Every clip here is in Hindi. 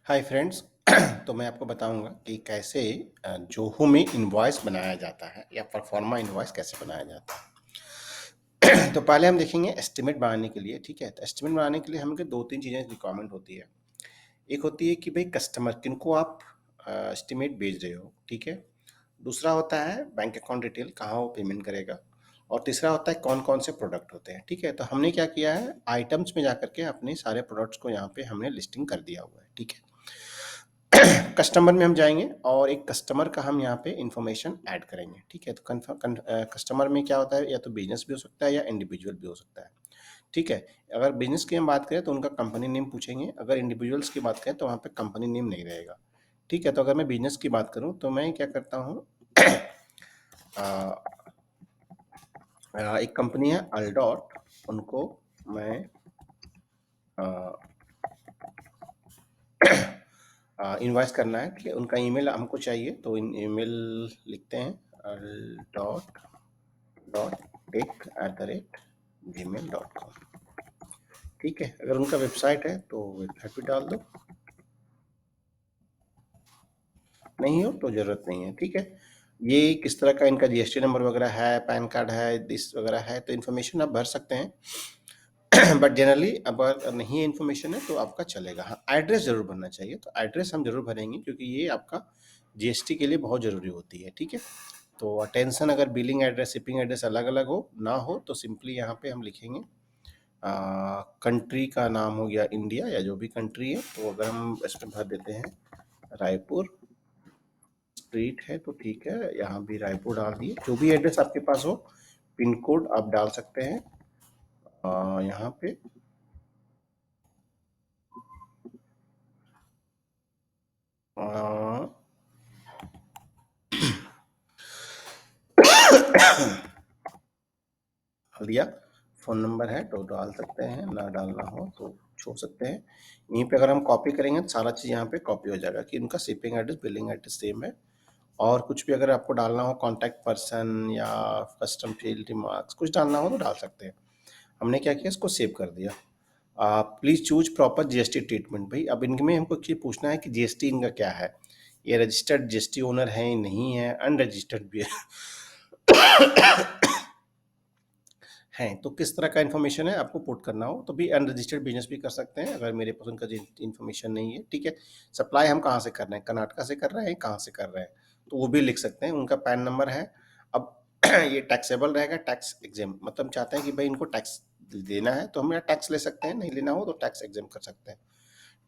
Hi friends. तो मैं आपको बताऊंगा कि कैसे जोहो में इनवॉइस बनाया जाता है या परफॉर्मा इनवॉइस कैसे बनाया जाता है। तो पहले हम देखेंगे एस्टिमेट बनाने के लिए। ठीक है, तो एस्टिमेट बनाने के लिए हमें दो तीन चीज़ें रिक्वायरमेंट होती है। एक होती है कि भाई कस्टमर किनको आप एस्टिमेट भेज रहे हो। ठीक है, दूसरा होता है बैंक अकाउंट डिटेल, कहाँ वो पेमेंट करेगा, और तीसरा होता है कौन कौन से प्रोडक्ट होते हैं। ठीक है, तो हमने क्या किया है, आइटम्स में जाकर के अपने सारे प्रोडक्ट्स को यहाँ पे हमने लिस्टिंग कर दिया हुआ है। ठीक है, कस्टमर में हम जाएंगे और एक कस्टमर का हम यहाँ पे इंफॉर्मेशन ऐड करेंगे। ठीक है, तो कस्टमर में क्या होता है, या तो बिजनेस भी हो सकता है या इंडिविजुअल भी हो सकता है। ठीक है, अगर बिजनेस की हम बात करें तो उनका कंपनी नेम पूछेंगे, अगर इंडिविजुअल्स की बात करें तो वहाँ पे कंपनी नेम नहीं रहेगा। ठीक है, तो अगर मैं बिजनेस की बात करूँ तो मैं क्या करता हूँ, एक कंपनी है अल्डॉट, उनको मैं इनवाइस करना है। ठीक है, उनका ईमेल हमको चाहिए, तो ईमेल लिखते हैं अल्डॉट डॉट टेक@gmail.com। ठीक है, अगर उनका वेबसाइट है तो वेबसाइट भी डाल दो, नहीं हो तो ज़रूरत नहीं है। ठीक है, ये किस तरह का इनका जीएसटी नंबर वगैरह है, पैन कार्ड है, दिस वगैरह है, तो इन्फॉर्मेशन आप भर सकते हैं। बट जनरली अगर नहीं है इन्फॉर्मेशन है तो आपका चलेगा। हाँ, एड्रेस जरूर भरना चाहिए, तो एड्रेस हम जरूर भरेंगे क्योंकि ये आपका जीएसटी के लिए बहुत ज़रूरी होती है। ठीक है, तो अटेंशन, अगर बिलिंग एड्रेस शिपिंग एड्रेस अलग अलग हो ना हो तो सिंपली यहाँ पे हम लिखेंगे कंट्री का नाम हो गया इंडिया या जो भी कंट्री है, तो अगर हम इसमें भर देते हैं रायपुर स्ट्रीट है तो ठीक है, यहाँ भी रायपुर डाल दिए। जो भी एड्रेस आपके पास हो, पिन कोड आप डाल सकते हैं यहाँ पे। आ, डाल दिया, फ़ोन नंबर है तो डाल सकते हैं, ना डालना हो तो छोड़ सकते हैं। यहीं पे अगर हम कॉपी करेंगे तो सारा चीज़ यहाँ पे कॉपी हो जाएगा कि उनका shipping address billing address same है। और कुछ भी अगर आपको डालना हो, कॉन्टैक्ट पर्सन या कस्टम फील्ड रिमार्क्स कुछ डालना हो तो डाल सकते हैं। हमने क्या किया, इसको सेव कर दिया। Please choose proper GST treatment. भाई अब इनमें हमको ये पूछना है कि जीएसटी इनका क्या है, ये रजिस्टर्ड जीएसटी ओनर है नहीं है, अनरजिस्टर्ड भी हैं, तो किस तरह का इन्फॉर्मेशन है आपको पुट करना हो तो भी अनरजिस्टर्ड बिजनेस भी कर सकते हैं अगर मेरे पास उनका इन्फॉर्मेशन नहीं है। ठीक है, सप्लाई हम कहाँ से कर रहे हैं, कर्नाटका से कर रहे हैं, कहाँ से कर रहे हैं, तो वो भी लिख सकते हैं। उनका पैन नंबर है। अब ये टैक्सेबल रहेगा, टैक्स एग्जेम, मतलब चाहते हैं कि भाई इनको टैक्स देना है तो हम टैक्स ले सकते हैं, नहीं लेना हो तो टैक्स एग्जेम कर सकते हैं।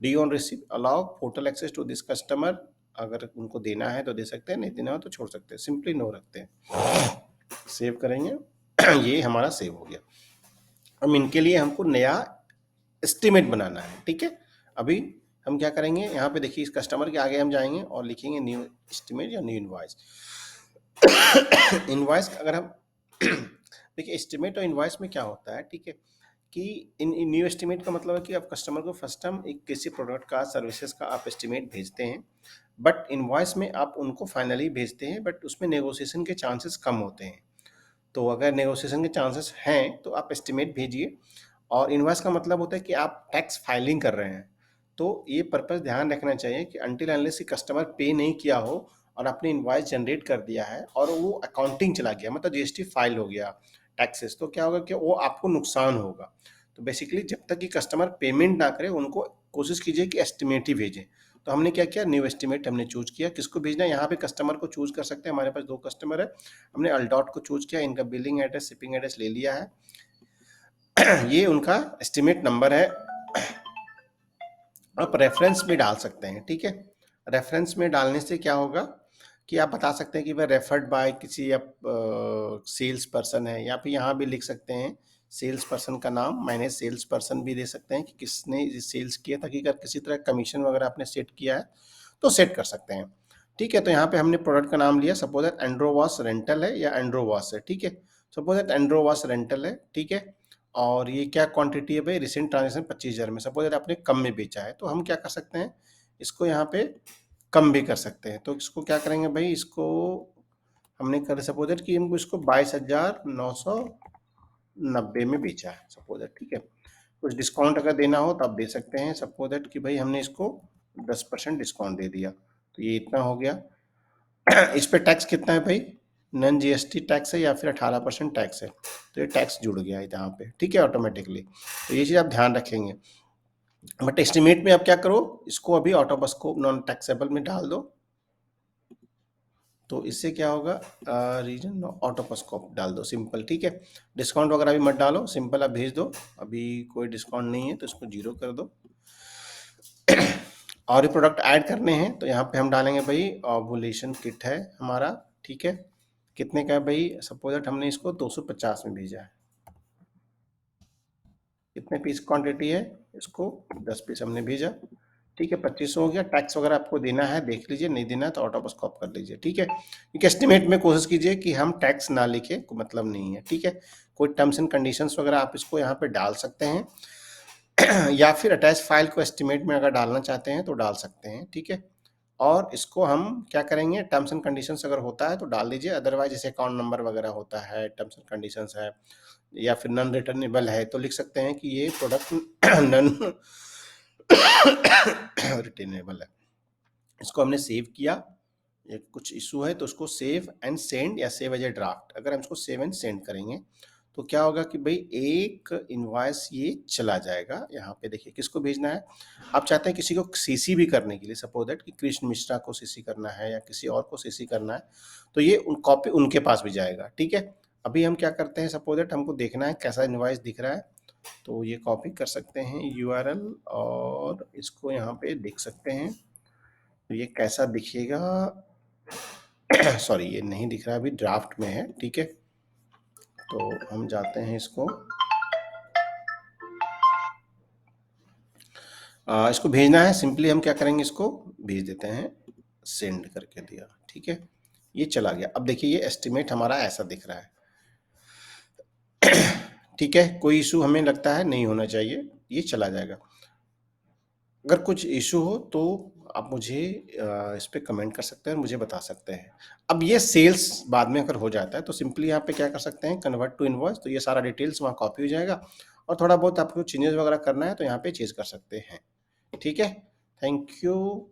D on receive allow portal access to this customer, अगर उनको देना है तो दे सकते हैं, नहीं देना हो तो छोड़ सकते हैं, सिंपली नो रखते हैं। सेव करेंगे। ये हमारा सेव हो गया। अब इनके लिए हमको नया एस्टिमेट बनाना है। ठीक है, अभी हम क्या करेंगे, यहाँ पे देखिए इस कस्टमर के आगे हम जाएंगे और लिखेंगे न्यू एस्टिमेट या न्यू इनवॉइस। इनवॉइस अगर हम देखिए एस्टिमेट और इनवॉइस में क्या होता है, ठीक है, कि इन न्यू एस्टिमेट का मतलब है कि आप कस्टमर को फर्स्ट टाइम एक किसी प्रोडक्ट का सर्विसेज का आप एस्टिमेट भेजते हैं, बट इनवॉइस में आप उनको फाइनली भेजते हैं, बट उसमें नेगोशिएशन के चांसेस कम होते हैं। तो अगर नेगोशिएशन के चांसेस हैं तो आप एस्टिमेट भेजिए। और इनवॉइस का मतलब होता है कि आप टैक्स फाइलिंग कर रहे हैं, तो ये पर्पस ध्यान रखना चाहिए कि अनटिल अनलेस कस्टमर पे नहीं किया हो और आपने इनवॉइस जनरेट कर दिया है और वो अकाउंटिंग चला गया, मतलब जीएसटी फाइल हो गया टैक्सेस, तो क्या होगा कि वो आपको नुकसान होगा। तो बेसिकली जब तक कि कस्टमर पेमेंट ना करे उनको कोशिश कीजिए कि एस्टिमेट ही भेजें। तो हमने क्या किया, न्यू एस्टिमेट हमने चूज किया। किसको भेजना है, यहाँ पे कस्टमर को चूज कर सकते हैं, हमारे पास दो कस्टमर है, हमने अल्डॉट को चूज किया, इनका बिलिंग एड्रेस शिपिंग एड्रेस ले लिया है। ये उनका एस्टिमेट नंबर है। आप रेफरेंस में डाल सकते हैं। ठीक है, रेफरेंस में डालने से क्या होगा कि आप बता सकते हैं कि वह रेफर्ड बाय किसी आप सेल्स पर्सन है, या फिर यहाँ भी लिख सकते हैं सेल्स पर्सन का नाम, मैंने सेल्स पर्सन भी दे सकते हैं कि किसने सेल्स किया, ताकि अगर किसी तरह कमीशन वगैरह आपने सेट किया है तो सेट कर सकते हैं। ठीक है, तो यहाँ पे हमने प्रोडक्ट का नाम लिया, सपोज दैट एंड्रोवास रेंटल है या एंड्रोवास है। ठीक है, सपोज दैट एंड्रोवास रेंटल है। ठीक है, और ये क्या क्वांटिटी है भाई, रिसेंट ट्रांजेक्शन 25,000 में, सपोज दैट आपने कम में बेचा है, तो हम क्या कर सकते हैं, इसको यहाँ पे कम भी कर सकते हैं। तो इसको क्या करेंगे भाई, इसको हमने कर सपोज दैट कि हमको इसको 22,990 में बेचा है सपोज दैट। ठीक है, कुछ डिस्काउंट अगर देना हो तो आप दे सकते हैं, सपोज दैट कि भाई हमने इसको 10% डिस्काउंट दे दिया, तो ये इतना हो गया। इस पे टैक्स कितना है भाई, नॉन जीएसटी टैक्स है या फिर 18% टैक्स है, तो ये टैक्स जुड़ गया है यहाँ पे, ठीक है, ऑटोमेटिकली। तो ये चीज़ आप ध्यान रखेंगे। बट एस्टिमेट में आप क्या करो, इसको अभी ऑटोबस को नॉन टैक्सेबल में डाल दो, तो इससे क्या होगा, रीजन ऑटोपस को डाल दो सिंपल, ठीक है। डिस्काउंट वगैरह भी मत डालो, सिंपल आप भेज दो, अभी कोई डिस्काउंट नहीं है तो इसको 0 कर दो। और ये प्रोडक्ट ऐड करने हैं तो यहाँ पे हम डालेंगे भाई ओवुलेशन किट है हमारा, ठीक है। कितने का है भाई, सपोज दैट हमने इसको 250 में भेजा है, कितने पीस क्वांटिटी है, इसको 10 पीस हमने भेजा, ठीक है, 2500 हो गया। टैक्स वगैरह आपको देना है देख लीजिए, नहीं देना है तो ऑटो बस कॉप कर लीजिए, ठीक है। क्योंकि एस्टिमेट में कोशिश कीजिए कि हम टैक्स ना लिखे, कोई मतलब नहीं है, ठीक है। कोई टर्म्स एंड कंडीशंस वगैरह आप इसको यहाँ पे डाल सकते हैं या फिर अटैच फाइल को एस्टिमेट में अगर डालना चाहते हैं तो डाल सकते हैं, ठीक है। और इसको हम क्या करेंगे, टर्म्स एंड कंडीशंस अगर होता है तो डाल दीजिए, अदरवाइज जैसे अकाउंट नंबर वगैरह होता है, टर्म्स एंड कंडीशंस है, या फिर नॉन रिटर्नेबल है, तो लिख सकते हैं कि ये प्रोडक्ट नॉन रिटर्नेबल है। इसको हमने सेव किया, ये कुछ इशू है तो उसको सेव एंड सेंड या सेव एज ए ड्राफ्ट, अगर हम इसको सेव एंड सेंड करेंगे तो क्या होगा कि भाई एक इनवॉइस ये चला जाएगा। यहाँ पे देखिए किसको भेजना है, आप चाहते हैं किसी को सीसी भी करने के लिए, सपोज दैट कि कृष्ण मिश्रा को सीसी करना है या किसी और को सीसी करना है, तो ये उन कॉपी उनके पास भी जाएगा, ठीक है। अभी हम क्या करते हैं, सपोज दैट हमको देखना है कैसा इनवॉइस दिख रहा है, तो ये कॉपी कर सकते हैं यूआरएल और इसको यहाँ पे देख सकते हैं, तो ये कैसा दिखेगा सॉरी ये नहीं दिख रहा, अभी ड्राफ्ट में है, ठीक है। तो हम जाते हैं इसको, इसको भेजना है, सिंपली हम क्या करेंगे, इसको भेज देते हैं, सेंड करके दिया, ठीक है, ये चला गया। अब देखिए ये एस्टिमेट हमारा ऐसा दिख रहा है, ठीक है। कोई इशू हमें लगता है नहीं होना चाहिए, ये चला जाएगा। अगर कुछ इशू हो तो आप मुझे इस पे कमेंट कर सकते हैं और मुझे बता सकते हैं। अब ये सेल्स बाद में अगर हो जाता है तो सिंपली यहाँ पे क्या कर सकते हैं, कन्वर्ट टू इनवॉइस, तो ये सारा डिटेल्स वहाँ कॉपी हो जाएगा, और थोड़ा बहुत आपको चेंजेस वगैरह करना है तो यहाँ पे चेंज कर सकते हैं, ठीक है। Thank you.